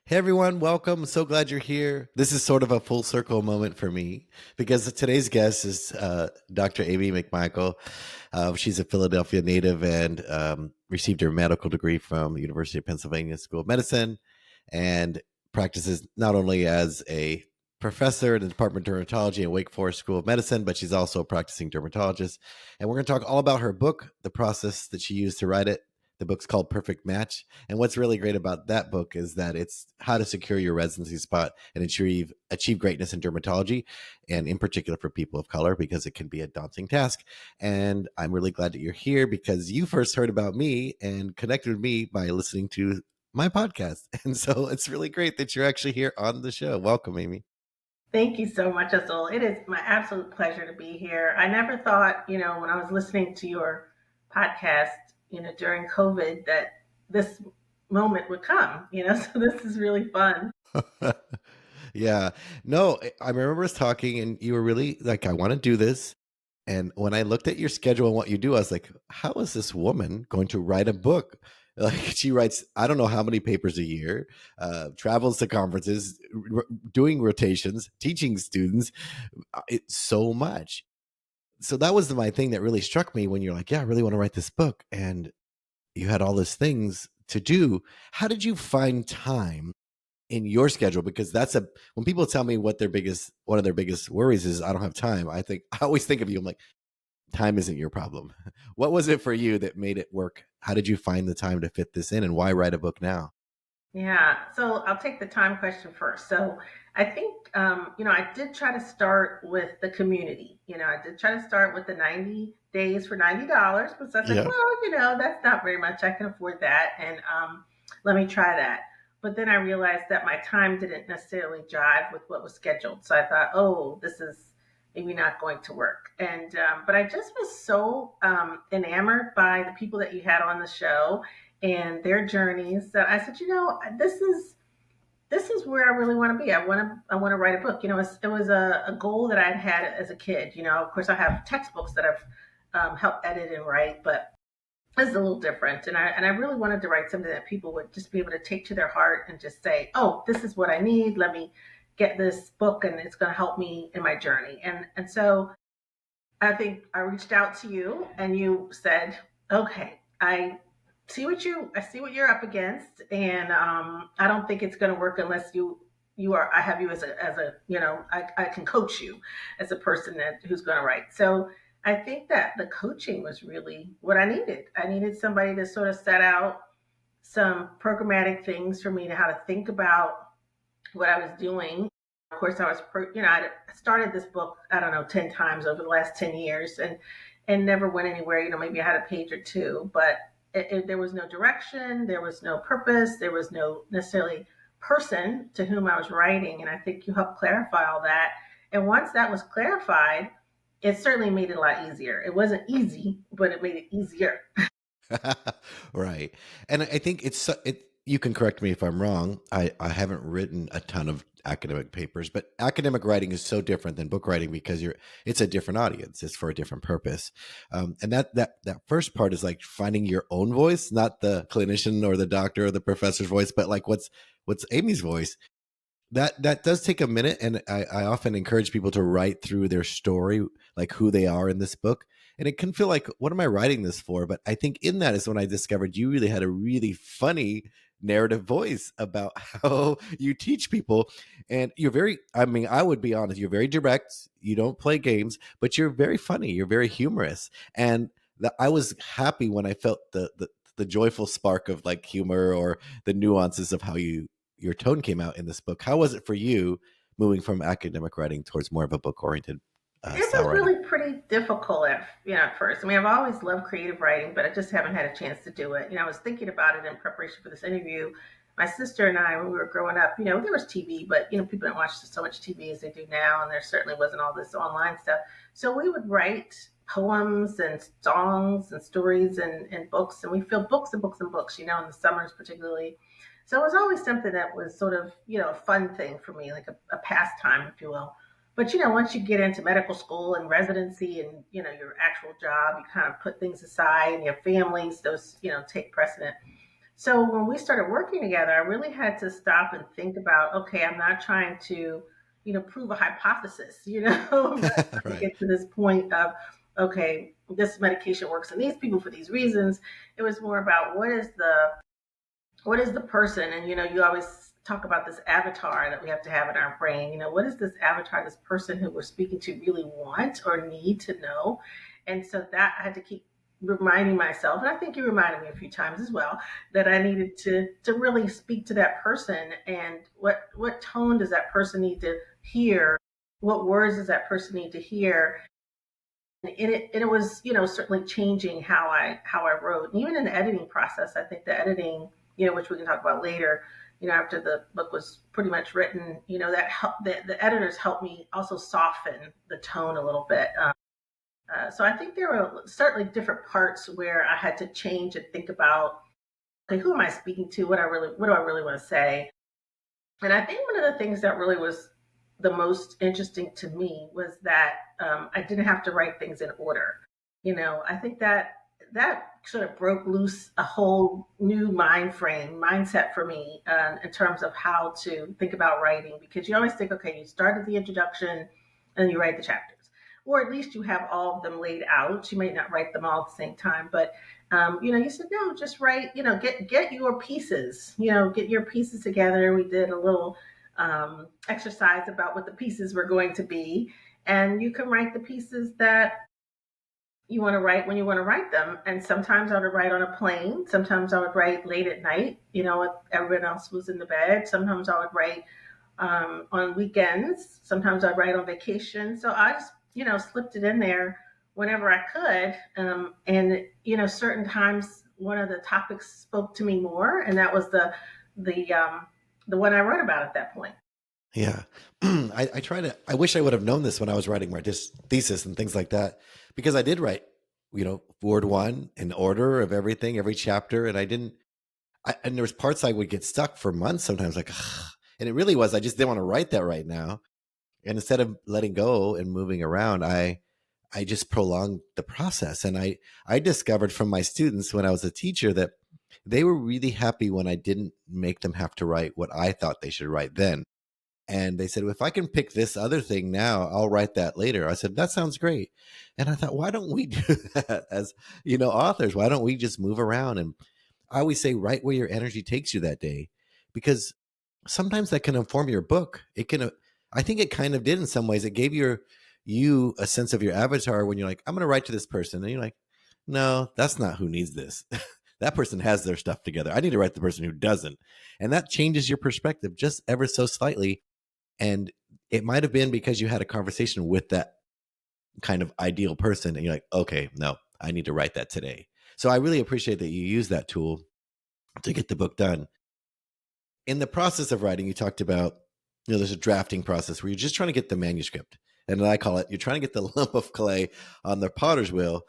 Hey everyone, welcome. So glad you're here. This is sort of a full circle moment for me because today's guest is Dr. Amy McMichael. She's a Philadelphia native and received her medical degree from the University of Pennsylvania School of Medicine and practices not only as a professor in the Department of Dermatology at Wake Forest School of Medicine, but she's also a practicing dermatologist. And we're going to talk all about her book, the process that she used to write it. The book's called Perfect Match. And what's really great about that book is that it's how to secure your residency spot and achieve greatness in dermatology, and in particular for people of color, because it can be a daunting task. And I'm really glad that you're here because you first heard about me and connected with me by listening to my podcast. And so it's really great that you're actually here on the show. Welcome, Amy. Thank you so much, Azul. It is my absolute pleasure to be here. I never thought, when I was listening to your podcast, during COVID, that this moment would come, so this is really fun. Yeah. No, I remember us talking and you were really like, I want to do this. And when I looked at your schedule and what you do, I was like, how is this woman going to write a book? Like she writes, I don't know how many papers a year, travels to conferences, doing rotations, teaching students. It's so much. So that was my thing that really struck me when you're like, yeah, I really want to write this book. And you had all these things to do. How did you find time in your schedule? Because when people tell me one of their biggest worries is I don't have time. I always think of you. I'm like, time isn't your problem. What was it for you that made it work? How did you find the time to fit this in, and why write a book now? Yeah, so I'll take the time question first. So I think, I did try to start with the community. I did try to start with the 90 days for $90 because I was like, Yeah. well, that's not very much. I can afford that. And let me try that. But then I realized that my time didn't necessarily jive with what was scheduled. So I thought, oh, this is maybe not going to work. And, but I just was so enamored by the people that you had on the show and their journeys that I said, this is where I really want to be. I want to write a book. It was a goal that I'd had as a kid. Of course, I have textbooks that I've helped edit and write, but it's a little different. And I really wanted to write something that people would just be able to take to their heart and just say, oh, this is what I need. Let me get this book, and it's going to help me in my journey. And so I think I reached out to you and you said, okay, I see what you're up against, and I don't think it's going to work unless I have you as a I can coach you as a person who's going to write. So I think that the coaching was really what I needed. I needed somebody to sort of set out some programmatic things for me to how to think about what I was doing. Of course, I started this book, I don't know, 10 times over the last 10 years and never went anywhere. Maybe I had a page or two, but there was no direction, there was no purpose, there was no necessarily person to whom I was writing. And I think you helped clarify all that. And once that was clarified, it certainly made it a lot easier. It wasn't easy, but it made it easier. Right. And I think you can correct me if I'm wrong. I haven't written a ton of academic papers, but academic writing is so different than book writing because it's a different audience. It's for a different purpose. And that first part is like finding your own voice, not the clinician or the doctor or the professor's voice, but like what's Amy's voice. That does take a minute, and I often encourage people to write through their story, like who they are in this book. And it can feel like, what am I writing this for? But I think in that is when I discovered you really had a really funny narrative voice about how you teach people. And I mean, I would be honest, you're very direct. You don't play games, but you're very funny. You're very humorous. And I was happy when I felt the joyful spark of like humor or the nuances of how your tone came out in this book. How was it for you moving from academic writing towards more of a book oriented It style was writing? really pretty difficult at first. I mean, I've always loved creative writing, but I just haven't had a chance to do it. I was thinking about it in preparation for this interview. My sister and I, when we were growing up, there was TV, but people didn't watch so much TV as they do now, and there certainly wasn't all this online stuff. So we would write poems and songs and stories and books, and we filled books and books and books, in the summers particularly. So it was always something that was sort of, a fun thing for me, like a pastime, if you will. But once you get into medical school and residency and your actual job, you kind of put things aside and your families, those take precedent. So when we started working together, I really had to stop and think about, okay, I'm not trying to, prove a hypothesis, I'm not trying to Right. get to this point of, okay, this medication works in these people for these reasons. It was more about what is the person, and you always talk about this avatar that we have to have in our brain. What is this avatar, this person who we're speaking to, really want or need to know? And so that I had to keep reminding myself, and I think you reminded me a few times as well, that I needed to really speak to that person, and what tone does that person need to hear, what words does that person need to hear. And it was, certainly changing how I wrote. And even in the editing process, I think the editing, which we can talk about later, after the book was pretty much written, that helped, the editors helped me also soften the tone a little bit. So I think there were certainly different parts where I had to change and think about, okay, who am I speaking to? What do I really want to say? And I think one of the things that really was the most interesting to me was that I didn't have to write things in order. I think that sort of broke loose a whole new mindset for me, in terms of how to think about writing, because you always think, okay, you start at the introduction and you write the chapters, or at least you have all of them laid out. You may not write them all at the same time, but you said, no, just write, get your pieces, get your pieces together. We did a little exercise about what the pieces were going to be, and you can write the pieces that you want to write when you want to write them. And sometimes I would write on a plane. Sometimes I would write late at night, if everyone else was in the bed. Sometimes I would write on weekends. Sometimes I'd write on vacation. So I just, slipped it in there whenever I could. And certain times one of the topics spoke to me more, and that was the the one I wrote about at that point. Yeah. I try to, I wish I would have known this when I was writing my thesis and things like that, because I did write, word one in order of everything, every chapter. And I didn't, and there was parts I would get stuck for months sometimes, like, ugh. And it really was, I just didn't want to write that right now. And instead of letting go and moving around, I just prolonged the process. And I discovered from my students when I was a teacher that they were really happy when I didn't make them have to write what I thought they should write then. And they said, well, if I can pick this other thing now, I'll write that later. I said, that sounds great. And I thought, why don't we do that as, authors? Why don't we just move around? And I always say, write where your energy takes you that day, because sometimes that can inform your book. It can, I think it kind of did in some ways. It gave you a sense of your avatar when you're like, I'm going to write to this person. And you're like, no, that's not who needs this. That person has their stuff together. I need to write the person who doesn't. And that changes your perspective just ever so slightly. And it might have been because you had a conversation with that kind of ideal person and you're like, okay, no, I need to write that today. So I really appreciate that you use that tool to get the book done. In the process of writing, you talked about, there's a drafting process where you're just trying to get the manuscript. And I call it, you're trying to get the lump of clay on the potter's wheel.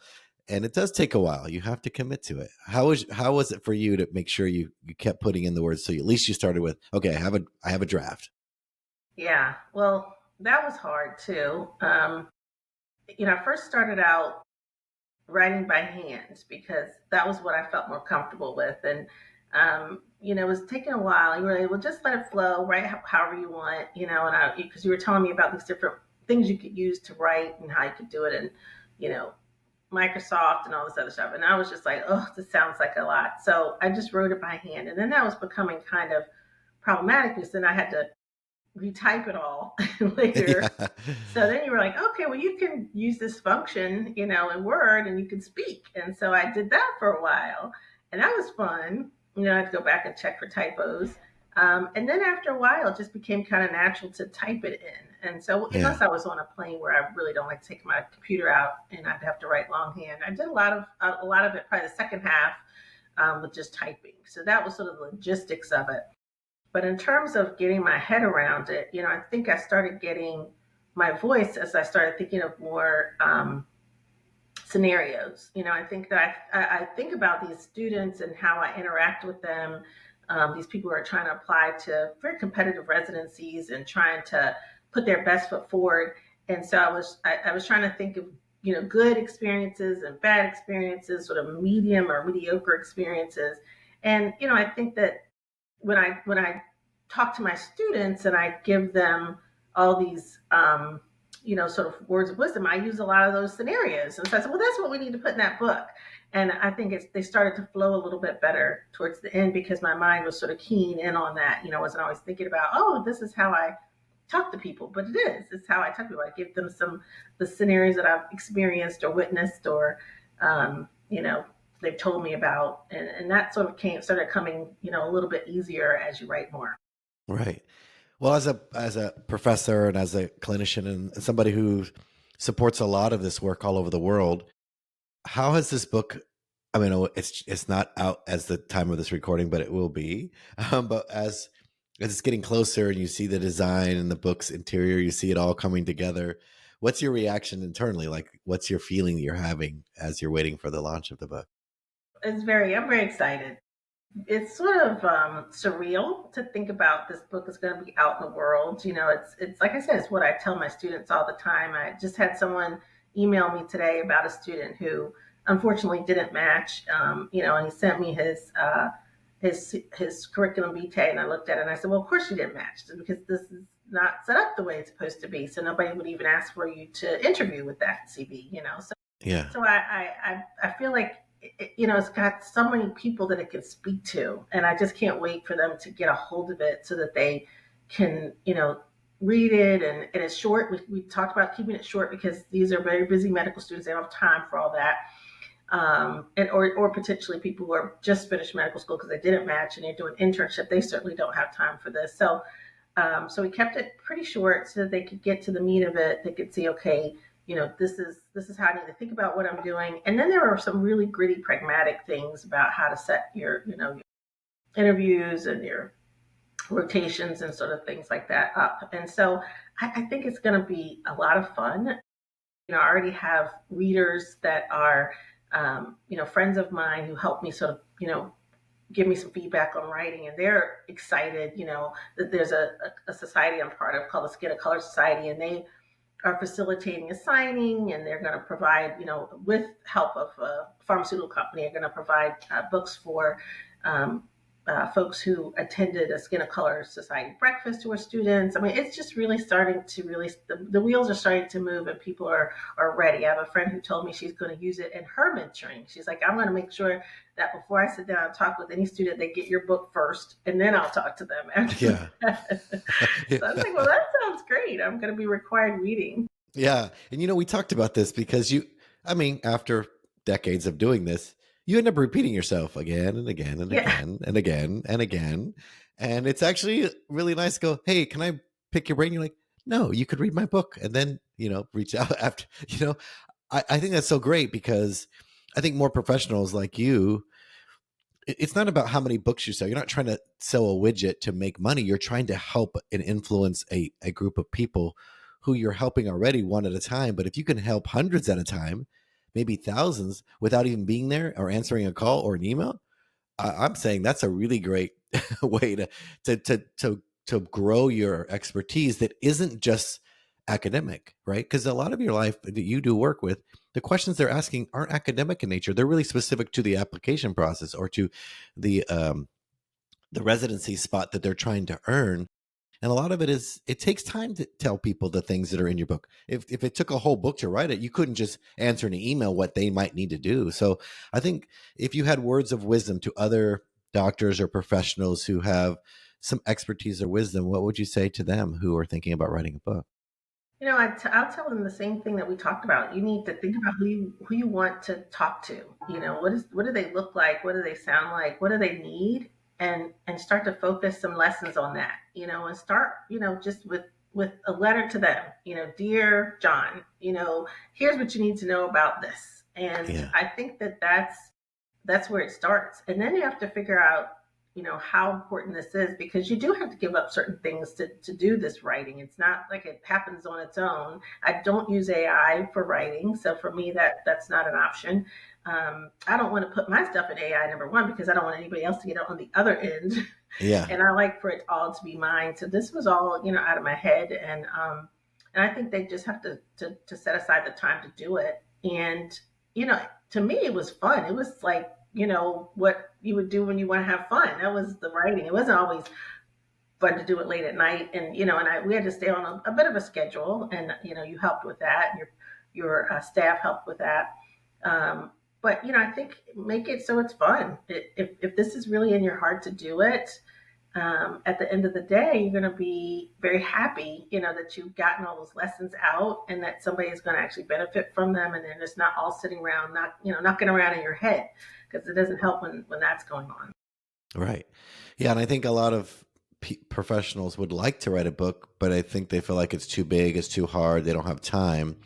And it does take a while. You have to commit to it. How was it for you to make sure you kept putting in the words, so at least you started with, okay, I have a draft. Yeah, well, that was hard too. I first started out writing by hand because that was what I felt more comfortable with. And, it was taking a while. You were like, well, just let it flow, write however you want, and because you were telling me about these different things you could use to write and how you could do it, and, you know, Microsoft and all this other stuff. And I was just like, oh, this sounds like a lot. So I just wrote it by hand. And then that was becoming kind of problematic because then I had to retype it all later. Yeah. So then you were like, okay, well, you can use this function, in Word, and you can speak. And so I did that for a while, and that was fun. I had to go back and check for typos. And then after a while, it just became kind of natural to type it in. And so, Yeah. unless I was on a plane where I really don't like to take my computer out and I'd have to write longhand, I did a lot of it, probably the second half, with just typing. So that was sort of the logistics of it. But in terms of getting my head around it, I think I started getting my voice as I started thinking of more scenarios. I think that I think about these students and how I interact with them. These people who are trying to apply to very competitive residencies and trying to put their best foot forward. And so I was trying to think of good experiences and bad experiences, sort of medium or mediocre experiences, And I think that when I talk to my students and I give them all these sort of words of wisdom, I use a lot of those scenarios. And so I said, well, that's what we need to put in that book. And I think they started to flow a little bit better towards the end because my mind was sort of keen in on that. Wasn't always thinking about, oh, this is how I talk to people, but it is. It's how I talk to people. I give them the scenarios that I've experienced or witnessed or they've told me about, and that sort of started coming a little bit easier as you write more. Right. Well, as a professor and as a clinician and somebody who supports a lot of this work all over the world, how has this book? I mean, it's not out as the time of this recording, but it will be. But as it's getting closer, and you see the design and the book's interior, you see it all coming together. What's your reaction internally? Like, what's your feeling that you're having as you're waiting for the launch of the book? I'm very excited. It's sort of surreal to think about this book is going to be out in the world. It's like I said, it's what I tell my students all the time. I just had someone email me today about a student who unfortunately didn't match. And he sent me his curriculum vitae, and I looked at it and I said, well, of course you didn't match because this is not set up the way it's supposed to be. So nobody would even ask for you to interview with that CV. Yeah. So I feel like it's got so many people that it can speak to, and I just can't wait for them to get a hold of it so that they can read it. And it's short. We talked about keeping it short because these are very busy medical students. They don't have time for all that. And or potentially people who are just finished medical school because they didn't match and they're doing internship. They certainly don't have time for this. So we kept it pretty short so that they could get to the meat of it. They could see, okay, this is how I need to think about what I'm doing. And then there are some really gritty, pragmatic things about how to set your interviews and your rotations and sort of things like that up. And so I think it's going to be a lot of fun. I already have readers that are, friends of mine who help me sort of, give me some feedback on writing, and they're excited, that there's a society I'm part of called the Skin of Color Society, and they are facilitating a signing, and they're going to provide, with help of a pharmaceutical company, are going to provide books for um, folks who attended a Skin of Color Society breakfast who are students. I mean, it's just really starting to the wheels are starting to move, and people are ready. I have a friend who told me she's going to use it in her mentoring. She's like, I'm going to make sure that before I sit down and talk with any student, they get your book first, and then I'll talk to them after Yeah. that. Yeah. So I was like, well, that sounds great. I'm going to be required reading. Yeah. And we talked about this because I mean, after decades of doing this, you end up repeating yourself again and again and Yeah. again and again and again. And it's actually really nice to go, hey, can I pick your brain? You're like, no, you could read my book and then, reach out after, I think that's so great because I think more professionals like you, it's not about how many books you sell. You're not trying to sell a widget to make money. You're trying to help and influence a group of people who you're helping already one at a time. But if you can help hundreds at a time, maybe thousands without even being there or answering a call or an email, I'm saying that's a really great way to to to to grow your expertise that isn't just academic, right? Because a lot of your life that you do work with, the questions they're asking aren't academic in nature. They're really specific to the application process or to the residency spot that they're trying to earn. And a lot of it takes time to tell people the things that are in your book. If it took a whole book to write it, you couldn't just answer in an email what they might need to do. So I think if you had words of wisdom to other doctors or professionals who have some expertise or wisdom, what would you say to them who are thinking about writing a book? I'll tell them the same thing that we talked about. You need to think about who you want to talk to. What do they look like? What do they sound like? What do they need? And start to focus some lessons on that. And start just with a letter to them. Dear John, here's what you need to know about this. And Yeah. I think that's where it starts. And then you have to figure out, how important this is because you do have to give up certain things to do this writing. It's not like it happens on its own. I don't use AI for writing. So for me, that's not an option. I don't want to put my stuff in AI, number one, because I don't want anybody else to get it on the other end. Yeah. And I like for it all to be mine. So this was all, out of my head. And I think they just have to set aside the time to do it. And, to me, it was fun. It was like, you would do when you want to have fun. That was the writing. It wasn't always fun to do it late at night, and we had to stay on a bit of a schedule, and you helped with that, and your staff helped with that. Um, but I think make it so it's fun. If this is really in your heart to do it, at the end of the day, you're going to be very happy, that you've gotten all those lessons out, and that somebody is going to actually benefit from them, and then it's not all sitting around, not knocking around in your head, because it doesn't help when that's going on. Right. Yeah, and I think a lot of professionals would like to write a book, but I think they feel like it's too big, it's too hard, they don't have time.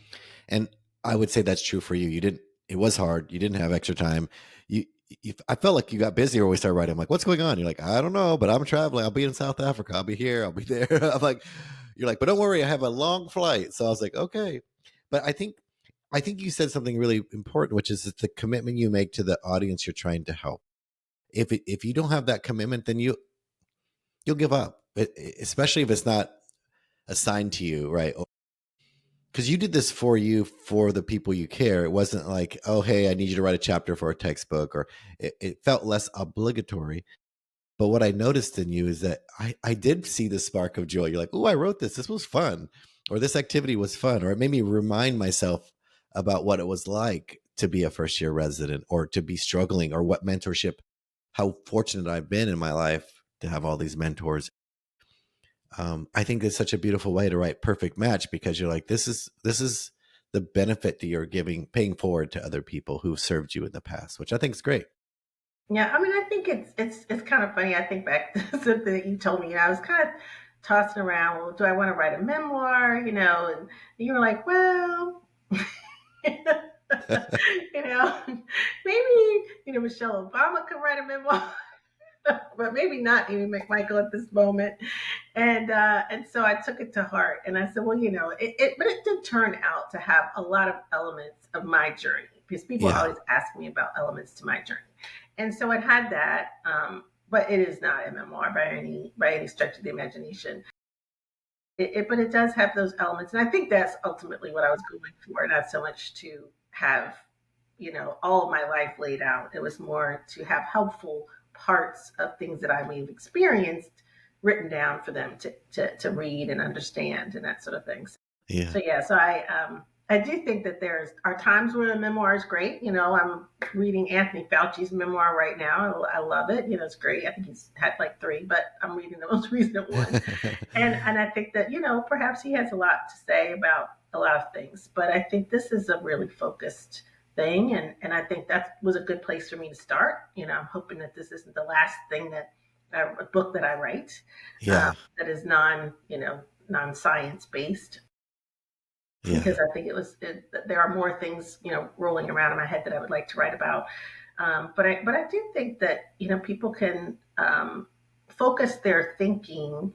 And I would say that's true for you. You didn't. It was hard. You didn't have extra time. You, I felt like you got busier when we started writing. I'm like, what's going on? You're like, I don't know, but I'm traveling. I'll be in South Africa. I'll be here. I'll be there. I'm like, you're like, but don't worry, I have a long flight. So I was like, okay. But I think you said something really important, which is that the commitment you make to the audience you're trying to help. If you don't have that commitment, then you'll give up. Especially if it's not assigned to you, right? Because you did this for you, for the people you care. It wasn't like, oh, hey, I need you to write a chapter for a textbook, or it felt less obligatory. But what I noticed in you is that I did see the spark of joy. You're like, oh, I wrote this. This was fun. Or this activity was fun. Or it made me remind myself about what it was like to be a first year resident, or to be struggling, or what mentorship, how fortunate I've been in my life to have all these mentors. I think it's such a beautiful way to write perfect match, because you're like, this is the benefit that you're giving, paying forward to other people who've served you in the past, which I think is great. Yeah, I mean, I think it's kind of funny. I think back to something that you told me. I was kind of tossing around. Well, do I want to write a memoir? And you were like, well, maybe Michelle Obama could write a memoir, but maybe not Amy McMichael at this moment. And so I took it to heart, and I said, well, but it did turn out to have a lot of elements of my journey, because people Yeah. always ask me about elements to my journey, and so it had that. But it is not a memoir by any stretch of the imagination. But it does have those elements, and I think that's ultimately what I was going for. Not so much to have all of my life laid out. It was more to have helpful parts of things that I may have experienced written down for them to read and understand, and that sort of thing. Yeah. So yeah, so I do think that there are times where a memoir is great. I'm reading Anthony Fauci's memoir right now. I love it. It's great. I think he's had like three, but I'm reading the most recent one, and I think that perhaps he has a lot to say about a lot of things. But I think this is a really focused thing, and I think that was a good place for me to start. I'm hoping that this isn't the last thing that a book that I write, Yeah. that is non science based, Yeah. because I think there are more things rolling around in my head that I would like to write about. But I do think that people can focus their thinking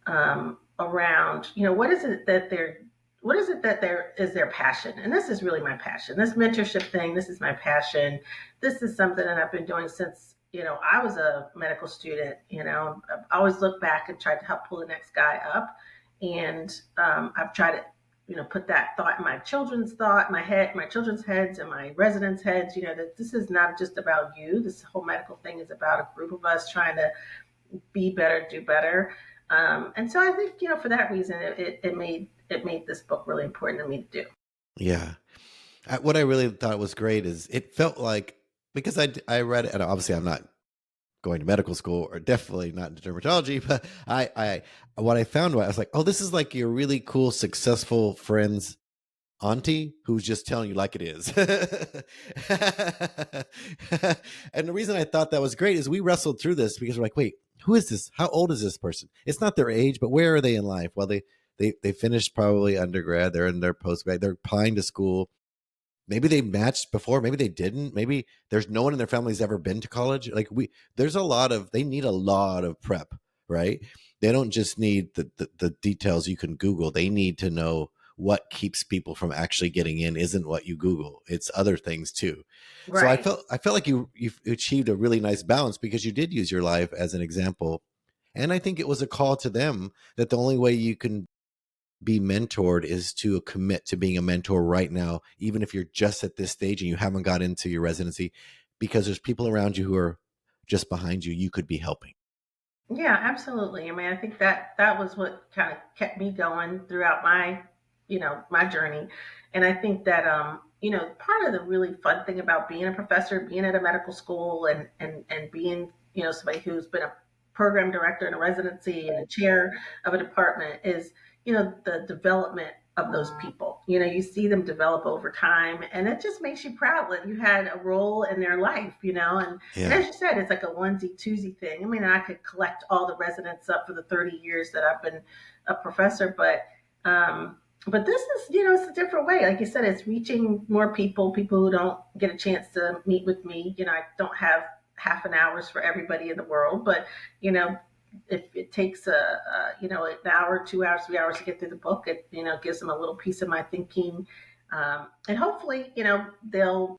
around what is it that there is their passion, and this is really my passion. This mentorship thing, this is my passion. This is something that I've been doing since I was a medical student. I always look back and try to help pull the next guy up, and I've tried to put that thought in my children's my children's heads and my residents' heads, that this is not just about you. This whole medical thing is about a group of us trying to be better, do better. And so I think, for that reason, it made this book really important to me to do. Yeah. What I really thought was great is it felt like, because I read it, and obviously I'm not going to medical school, or definitely not into dermatology, but what I found was, I was like, oh, this is like your really cool, successful friend's auntie who's just telling you like it is. And the reason I thought that was great is we wrestled through this, because we're like, wait, who is this? How old is this person? It's not their age, but where are they in life? Well, they finished probably undergrad, they're in their postgrad, they're applying to school. Maybe they matched before, maybe they didn't. Maybe there's no one in their family's ever been to college. Like, they need a lot of prep, right? They don't just need the details you can Google. They need to know what keeps people from actually getting in isn't what you Google. It's other things too. So I Right. felt like you achieved a really nice balance, because you did use your life as an example. And I think it was a call to them that the only way you can be mentored is to commit to being a mentor right now, even if you're just at this stage and you haven't got into your residency, because there's people around you who are just behind you, you could be helping. Yeah, absolutely. I mean, I think that that was what kind of kept me going throughout my, my journey. And I think that, part of the really fun thing about being a professor, being at a medical school, and being, somebody who's been a program director in a residency and a chair of a department is, the development of those people. You see them develop over time, and it just makes you proud that you had a role in their life, and Yeah. as you said, it's like a onesie twosie thing. I mean, I could collect all the residents up for the 30 years that I've been a professor, um, but this is, it's a different way. Like you said, it's reaching more people, people who don't get a chance to meet with me. I don't have half an hours for everybody in the world, but you know, if it takes an hour, 2 hours, 3 hours to get through the book, it gives them a little piece of my thinking, and hopefully, they'll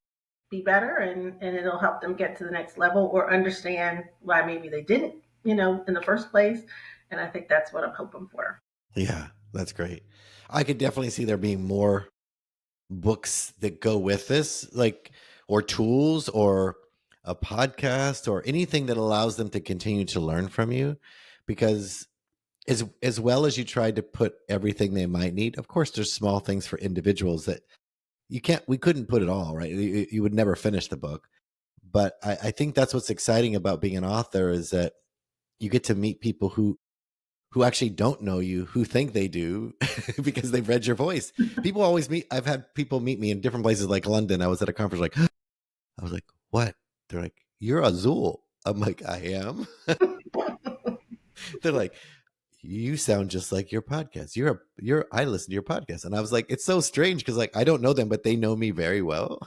be better, and it'll help them get to the next level or understand why maybe they didn't, in the first place. And I think that's what I'm hoping for. Yeah, that's great. I could definitely see there being more books that go with this, like, or tools or a podcast or anything that allows them to continue to learn from you. Because as well as you tried to put everything they might need, of course there's small things for individuals that we couldn't put it all, right? You would never finish the book. But I think that's what's exciting about being an author, is that you get to meet people who actually don't know you, who think they do because they've read your voice. People always meet, I've had people meet me in different places like London. I was at a conference, like, I was like, what? They're like, you're Azul. I'm like, I am. They're like, you sound just like your podcast. I listen to your podcast. And I was like, it's so strange because, like, I don't know them, but they know me very well.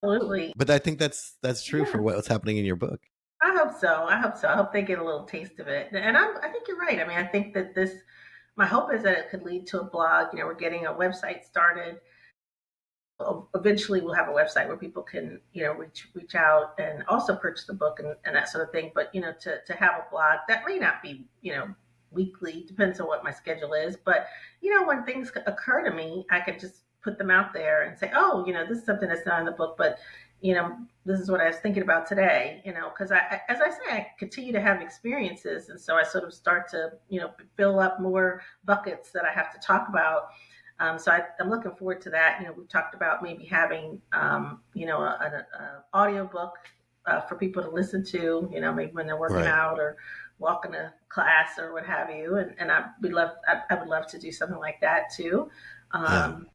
Absolutely. But I think that's true for Yeah, what's happening in your book. I hope so. I hope so. I hope they get a little taste of it. And I think you're right. I mean, I think that my hope is that it could lead to a blog. We're getting a website started. Eventually we'll have a website where people can reach out and also purchase the book, and that sort of thing. But to have a blog that may not be weekly, depends on what my schedule is. But when things occur to me, I could just put them out there and say, oh, this is something that's not in the book, but this is what I was thinking about today. Because as I say, I continue to have experiences, and so I sort of start to fill up more buckets that I have to talk about. So I'm looking forward to that. We've talked about maybe having, an audio book for people to listen to, maybe when they're working Right. out or walking to class or what have you. And I would love to do something like that too. Yeah. Um,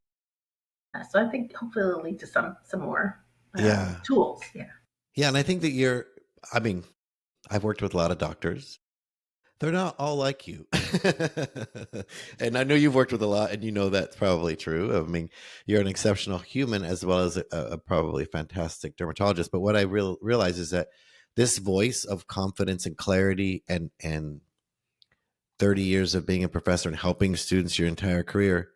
so I think hopefully it'll lead to some more Yeah. tools. Yeah. Yeah. And I think that I mean, I've worked with a lot of doctors. They're not all like you. And I know you've worked with a lot, and you know that's probably true. I mean, you're an exceptional human as well as a probably fantastic dermatologist. But what I realize is that this voice of confidence and clarity, and 30 years of being a professor and helping students your entire career,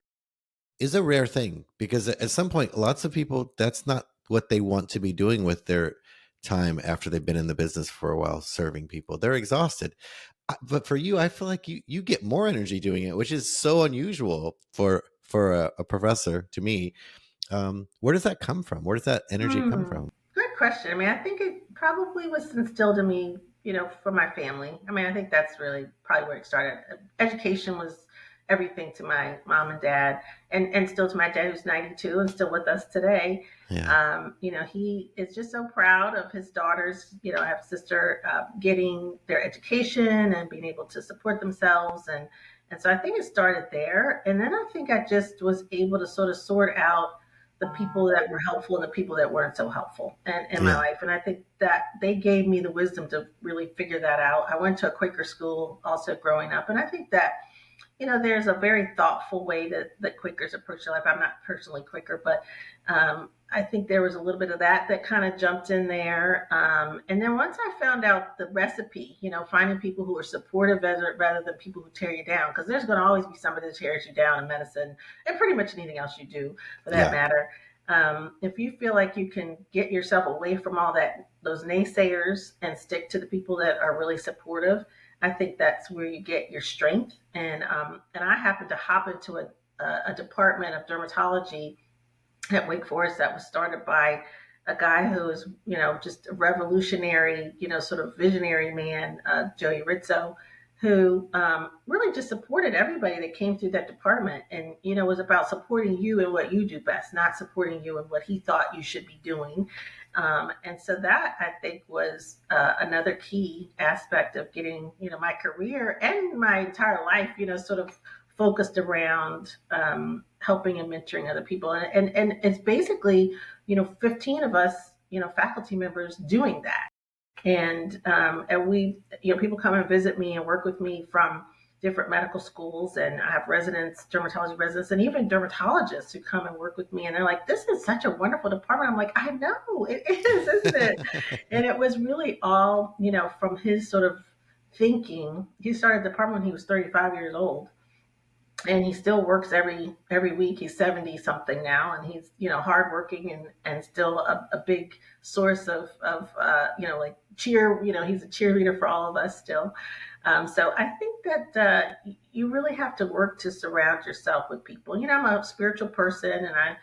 is a rare thing, because at some point, lots of people, that's not what they want to be doing with their time after they've been in the business for a while serving people. They're exhausted. But for you, I feel like you get more energy doing it, which is so unusual for a professor to me. Where does that come from? Where does that energy come Hmm. from? Good question. I mean, I think it probably was instilled in me, from my family. I mean, I think that's really probably where it started. Education was everything to my mom and dad, and still to my dad, who's 92 and still with us today. Yeah. He is just so proud of his daughters. I have a sister getting their education and being able to support themselves, and so I think it started there, and then I think I just was able to sort of sort out the people that were helpful and the people that weren't so helpful in my Yeah. life. And I think that they gave me the wisdom to really figure that out. I went to a Quaker school also growing up. And I think that, there's a very thoughtful way that Quakers approach their life. I'm not personally Quaker, but I think there was a little bit of that kind of jumped in there. And then once I found out the recipe, finding people who are supportive rather than people who tear you down, because there's going to always be somebody that tears you down in medicine and pretty much anything else you do for that Yeah. matter. If you feel like you can get yourself away from all those naysayers and stick to the people that are really supportive, I think that's where you get your strength. And I happened to hop into a department of dermatology at Wake Forest that was started by a guy who was, just a revolutionary, sort of visionary man, Joey Rizzo, who really just supported everybody that came through that department, and was about supporting you in what you do best, not supporting you in what he thought you should be doing. And so that, I think, was another key aspect of getting, my career and my entire life, sort of focused around helping and mentoring other people. And it's basically, 15 of us, faculty members doing that. And we, people come and visit me and work with me from different medical schools, and I have residents, dermatology residents, and even dermatologists who come and work with me, and they're like, "This is such a wonderful department." I'm like, "I know it is, isn't it?" And it was really all, from his sort of thinking. He started the department when he was 35 years old, and he still works every week. He's 70 something now, and he's, hardworking, and still a big source of like cheer. He's a cheerleader for all of us still. So I think that you really have to work to surround yourself with people. I'm a spiritual person, and I,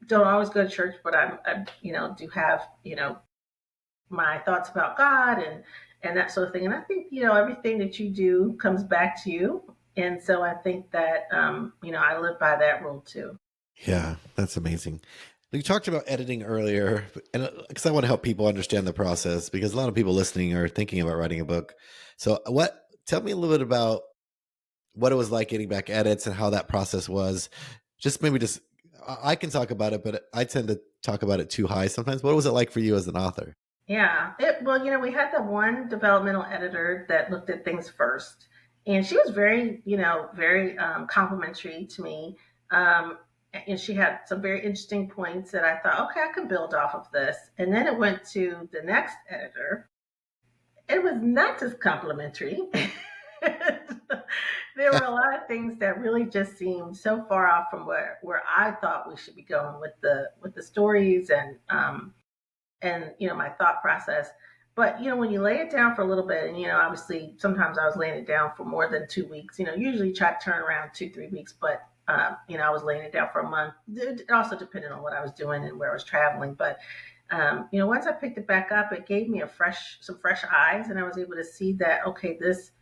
don't always go to church, but I do have, my thoughts about God, and that sort of thing. And I think, everything that you do comes back to you. And so I think that, I live by that rule too. Yeah, that's amazing. You talked about editing earlier, and because I want to help people understand the process, because a lot of people listening are thinking about writing a book. So, tell me a little bit about what it was like getting back edits and how that process was. Just maybe just, I can talk about it, but I tend to talk about it too high sometimes. What was it like for you as an author? Yeah. Well, we had the one developmental editor that looked at things first, and she was very, very complimentary to me. And she had some very interesting points that I thought, okay, I can build off of this. And then it went to the next editor. It was not as complimentary. There were a lot of things that really just seemed so far off from where I thought we should be going with the stories, and my thought process. But when you lay it down for a little bit, and obviously sometimes I was laying it down for more than 2 weeks. Usually try to turn around 2-3 weeks, but I was laying it down for a month. It also depended on what I was doing and where I was traveling. But once I picked it back up, it gave me some fresh eyes, and I was able to see that, okay, this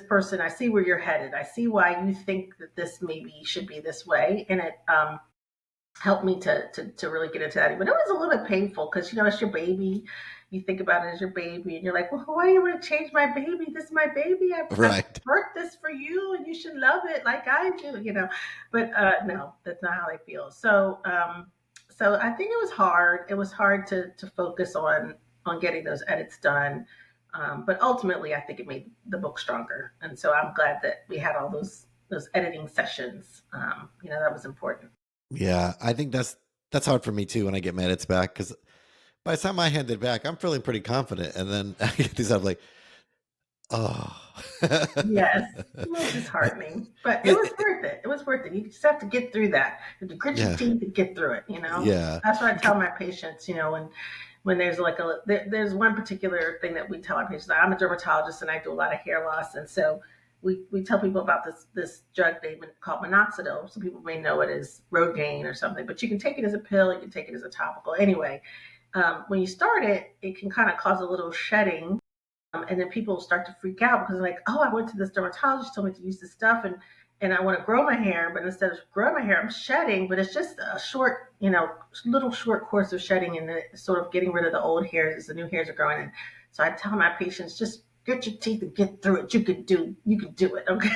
person, I see where you're headed. I see why you think that this maybe should be this way, and it helped me to really get into that. But it was a little bit painful because it's your baby. You think about it as your baby, and you're like, well, why do you want to change my baby? This is my baby. I've Right. birthed this for you, and you should love it like I do. But no, that's not how I feel. So I think it was hard. It was hard to focus on getting those edits done. But ultimately, I think it made the book stronger, and so I'm glad that we had all those editing sessions. That was important. Yeah, I think that's hard for me too when I get my edits back, because by the time I hand it back, I'm feeling pretty confident, and then I get these. I'm like, oh, Yes, a little disheartening, but it It- was it- worth it. It was worth it. You just have to get through that. You have to grit your yeah, teeth and get through it. yeah, That's what I tell my patients. When there's like there's one particular thing that we tell our patients. I'm a dermatologist and I do a lot of hair loss, and so we tell people about this drug called minoxidil. Some people may know it as Rogaine or something, but you can take it as a pill. You can take it as a topical. Anyway, when you start it, it can kind of cause a little shedding, and then people start to freak out because they're like, oh, I went to this dermatologist, told me to use this stuff, and I want to grow my hair, but instead of growing my hair, I'm shedding, but it's just a short, little short course of shedding, and then sort of getting rid of the old hairs as the new hairs are growing in. So I tell my patients, just grit your teeth and get through it. You can do it. Okay.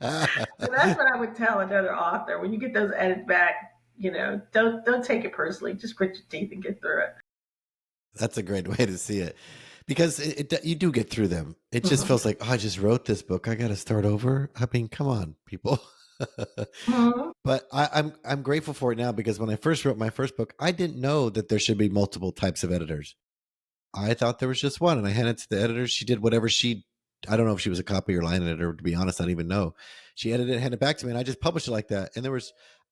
So that's what I would tell another author. When you get those edits back, don't take it personally. Just grit your teeth and get through it. that's a great way to see it, because you do get through them. It just Mhm. feels like, oh, I just wrote this book. I got to start over. I mean, come on, people. Mhm. But I'm grateful for it now, because when I first wrote my first book, I didn't know that there should be multiple types of editors. I thought there was just one, and I handed it to the editor. She did whatever I don't know if she was a copy or line editor, to be honest. I don't even know. She edited it, handed it back to me, and I just published it like that. And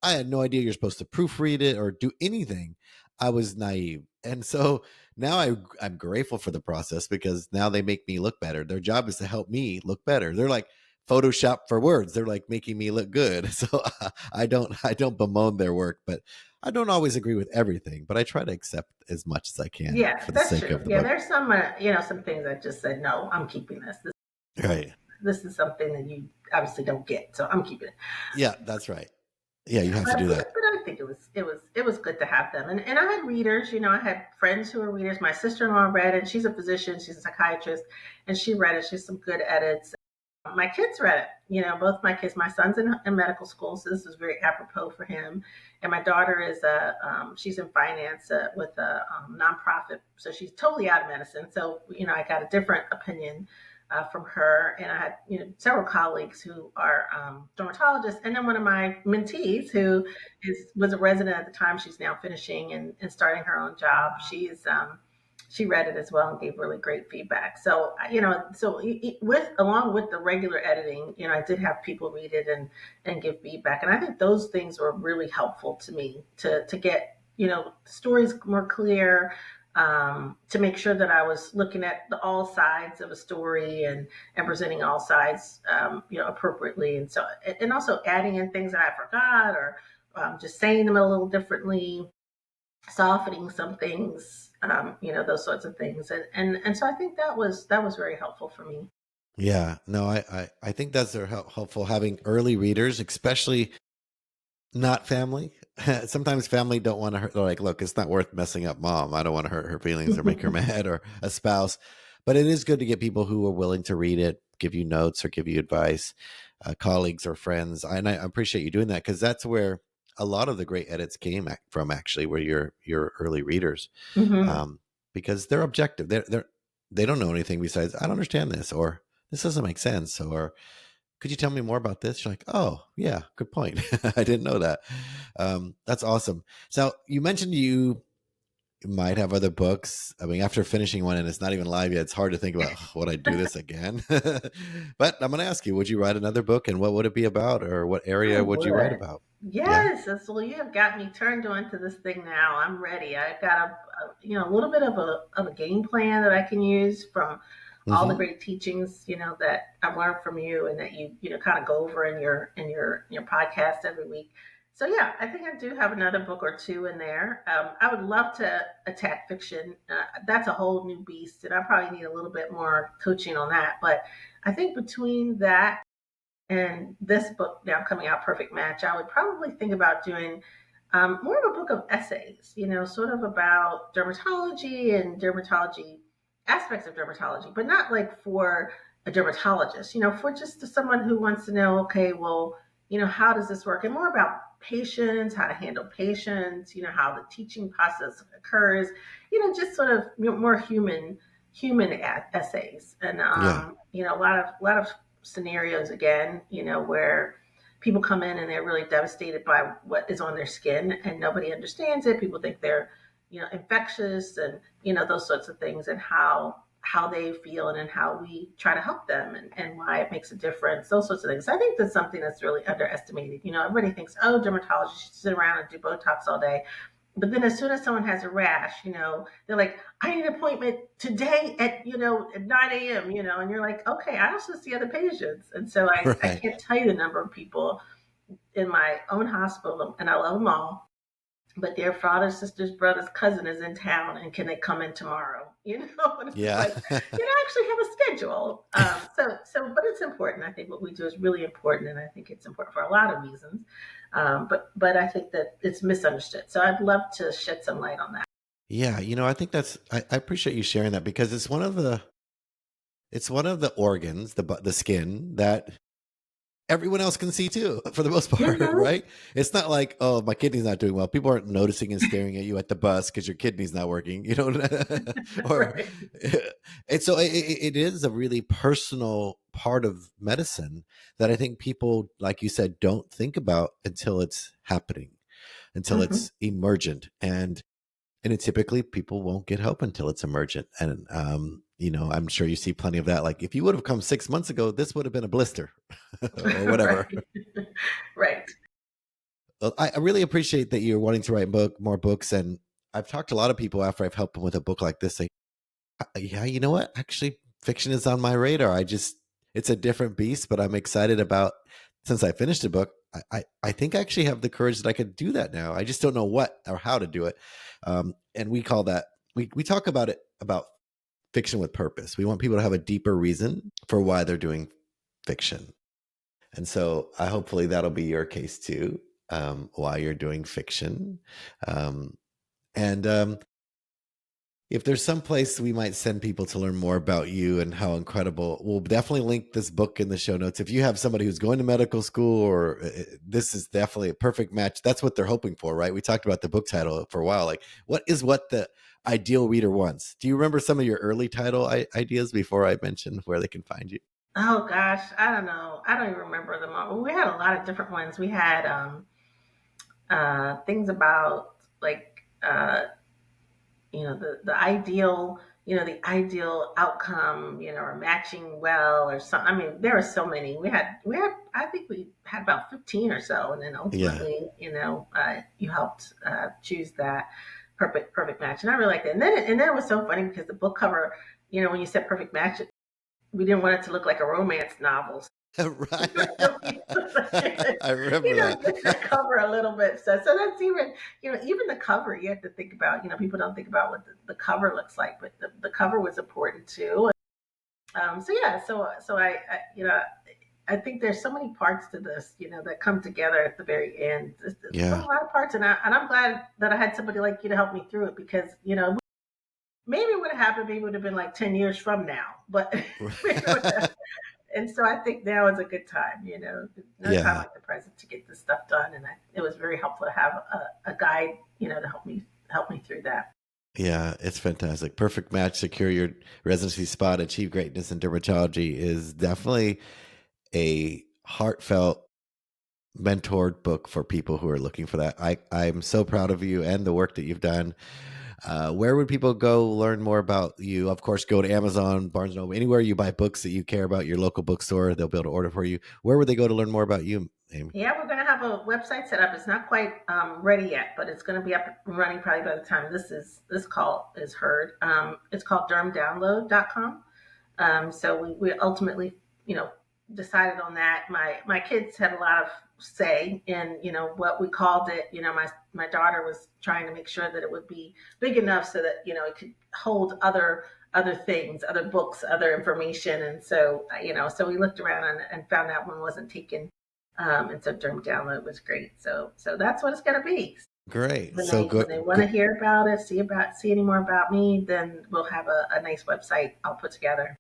I had no idea you're supposed to proofread it or do anything. I was naive. And so now I'm grateful for the process, because now they make me look better. Their job is to help me look better. They're like Photoshop for words. They're like making me look good. So I don't bemoan their work, but I don't always agree with everything, but I try to accept as much as I can Yeah, for the that's sake true. of the Yeah, book. there's some, some things I just said, no, I'm keeping this. Right. This is something that you obviously don't get, so I'm keeping it. Yeah, that's right. Yeah, you have to But do but, that. but I think it was good to have them, and I had readers. I had friends who were readers. My sister in law read it. She's a physician. She's a psychiatrist, and she read it. She's some good edits. My kids read it. Both my kids. My son's in medical school, so this was very apropos for him. And my daughter is she's in finance with a nonprofit, so she's totally out of medicine. So I got a different opinion from her, and I had several colleagues who are dermatologists, and then one of my mentees who was a resident at the time. She's now finishing and starting her own job. She read it as well and gave really great feedback. So with along with the regular editing, I did have people read it and give feedback, and I think those things were really helpful to me to get stories more clear, to make sure that I was looking at all sides of a story and presenting all sides, appropriately. And so, and also adding in things that I forgot, or just saying them a little differently, softening some things, those sorts of things. And so I think that was very helpful for me. Yeah, no, I think that's helpful having early readers, especially not family. Sometimes family don't want to hurt. They're like, look, it's not worth messing up mom. I don't want to hurt her feelings or make her mad, or a spouse. But it is good to get people who are willing to read it, give you notes or give you advice, colleagues or friends. And I appreciate you doing that, because that's where a lot of the great edits came from. Actually, were your early readers, Hmm. um, because they're objective. They don't know anything besides, I don't understand this, or this doesn't make sense, or could you tell me more about this? You're like, oh, yeah, good point. I didn't know that. That's awesome. So you mentioned you might have other books. I mean, after finishing one and it's not even live yet, it's hard to think about, would I do this again? But I'm going to ask you, would you write another book, and what would it be about, or what I area would you write would. about? Yeah. Yes, so you have got me turned on to this thing now. I'm ready. I've got a little bit of a game plan that I can use from all the Hmm. great teachings, that I've learned from you, and that you kind of go over in your podcast every week. So yeah, I think I do have another book or two in there. I would love to attack fiction. That's a whole new beast, and I probably need a little bit more coaching on that. But I think between that and this book now coming out, Perfect Match, I would probably think about doing more of a book of essays, sort of about dermatology and dermatology aspects of dermatology, but not like for a dermatologist, for just someone who wants to know, okay, well, how does this work? And more about patients, how to handle patients, how the teaching process occurs, just sort of more human essays. And Yeah. a lot of scenarios again, where people come in and they're really devastated by what is on their skin, and nobody understands it. People think they're, infectious, and those sorts of things, and how they feel, and how we try to help them, and why it makes a difference. Those sorts of things. I think that's something that's really underestimated. Everybody thinks, oh, dermatologists sit around and do Botox all day. But then as soon as someone has a rash, they're like, I need an appointment today at 9 a.m., and you're like, okay, I also see other patients. And so I Right. can't tell you the number of people in my own hospital, and I love them all, but their father, sister's brother's cousin is in town, and can they come in tomorrow? And it's just Yeah. like, I actually have a schedule. But it's important. I think what we do is really important, and I think it's important for a lot of reasons. But I think that it's misunderstood. So I'd love to shed some light on that. Yeah. I think I appreciate you sharing that, because it's one of the organs, the skin, that everyone else can see too, for the most part, Hmm. right? It's not like, oh, my kidney's not doing well. People aren't noticing and staring at you at the bus because your kidney's not working, or Right. and so it is a really personal part of medicine that I think people, like you said, don't think about until it's happening, until Hmm. it's emergent. And it typically, people won't get help until it's emergent. And I'm sure you see plenty of that. Like, if you would have come 6 months ago, this would have been a blister, or whatever. Right. Right. Well, I really appreciate that you're wanting to write more books. And I've talked to a lot of people after I've helped them with a book like this. Say, yeah, you know what? Actually, fiction is on my radar. It's a different beast, but I'm excited about since I finished a book, I think I actually have the courage that I could do that now. I just don't know what or how to do it. And we call that, we talk about it, about fiction with purpose. We want people to have a deeper reason for why they're doing fiction. And so hopefully that'll be your case too, while you're doing fiction. Um, and if there's some place we might send people to learn more about you and how incredible, we'll definitely link this book in the show notes. If you have somebody who's going to medical school, or this is definitely a perfect match. That's what they're hoping for, right? We talked about the book title for a while. Like, what the ideal reader wants? Do you remember some of your early title ideas before I mentioned where they can find you? Oh gosh, I don't know. I don't even remember them all. We had a lot of different ones. We had things about like the ideal, the ideal outcome, or matching well or something. I mean, there were so many. We had I think we had about 15 or so, and then Yeah. ultimately, you helped choose that perfect match, and I really liked it. And then it was so funny because the book cover, when you said perfect match, we didn't want it to look like a romance novel. Right. You I remember get that that. cover a little bit. So that's even, even the cover you have to think about. People don't think about what the cover looks like, but the cover was important too. So yeah, so I think there's so many parts to this, that come together at the very end. It's a Yeah. lot of parts, and I'm glad that I had somebody like you to help me through it, because maybe it would have happened. Maybe it would have been like 10 years from now, but and so I think now is a good time, no time Yeah. like the present to get this stuff done. And it was very helpful to have a guide, to help me through that. Yeah, it's fantastic. Perfect match, secure your residency spot, achieve greatness in dermatology is definitely a heartfelt, mentored book for people who are looking for that. I'm so proud of you and the work that you've done. Where would people go learn more about you? Of course, go to Amazon, Barnes and Noble, anywhere you buy books that you care about, your local bookstore, they'll be able to order for you. Where would they go to learn more about you, Amy? Yeah, we're going to have a website set up. It's not quite ready yet, but it's going to be up and running probably by the time this call is heard. It's called dermdownload.com. So we ultimately, decided on that. My kids had a lot of say in, what we called it. My daughter was trying to make sure that it would be big enough so that, it could hold other things, other books, other information. And so, so we looked around and found that one wasn't taken. And so Derm Download was great. So that's what it's going to be. Great. When So they good. when they want to hear about it, see any more about me, then we'll have a nice website I'll put together.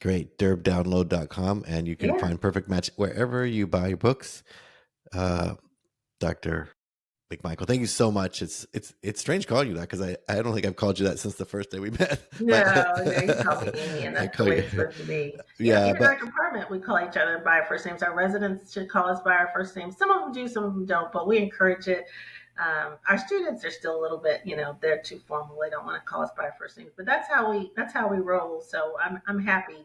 Great. Derbdownload.com. And you can Yeah. find Perfect Match wherever you buy your books. Uh, Dr. McMichael, thank you so much. It's strange calling you that because I don't think I've called you that since the first day we met. But No, no, you call me Amy, and I that's the call way you, it's supposed to be. yeah. Even in But our department, we call each other by our first names. Our residents should call us by our first names. Some of them do, some of them don't, but we encourage it. Our students are still a little bit, they're too formal. They don't want to call us by our first names, but that's how we roll. So I'm happy.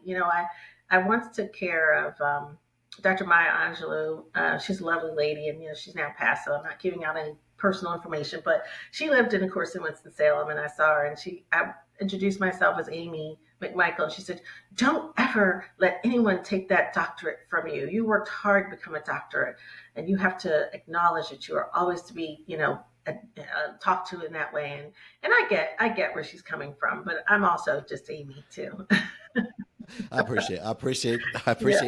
I once took care of Dr. Maya Angelou. She's a lovely lady, and she's now passed, so I'm not giving out any personal information. But she lived in, of course, in Winston Salem, and I saw her, and I introduced myself as Amy McMichael. She said, "Don't ever let anyone take that doctorate from you. You worked hard to become a doctorate, and you have to acknowledge that you are always to be, talked to in that way." And I get where she's coming from, but I'm also just Amy too. I Yeah, appreciate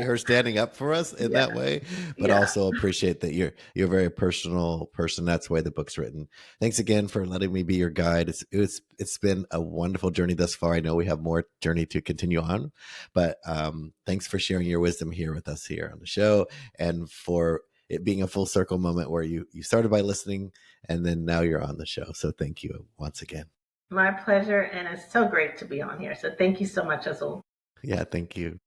her standing up for us in yeah, that way, but yeah. also appreciate that you're a very personal person. That's the way the book's written. Thanks again for letting me be your guide. It's been a wonderful journey thus far. I know we have more journey to continue on, but thanks for sharing your wisdom here with us here on the show, and for it being a full circle moment where you started by listening and then now you're on the show. So thank you once again. My pleasure, and it's so great to be on here. So thank you so much, Azul. Yeah, thank you.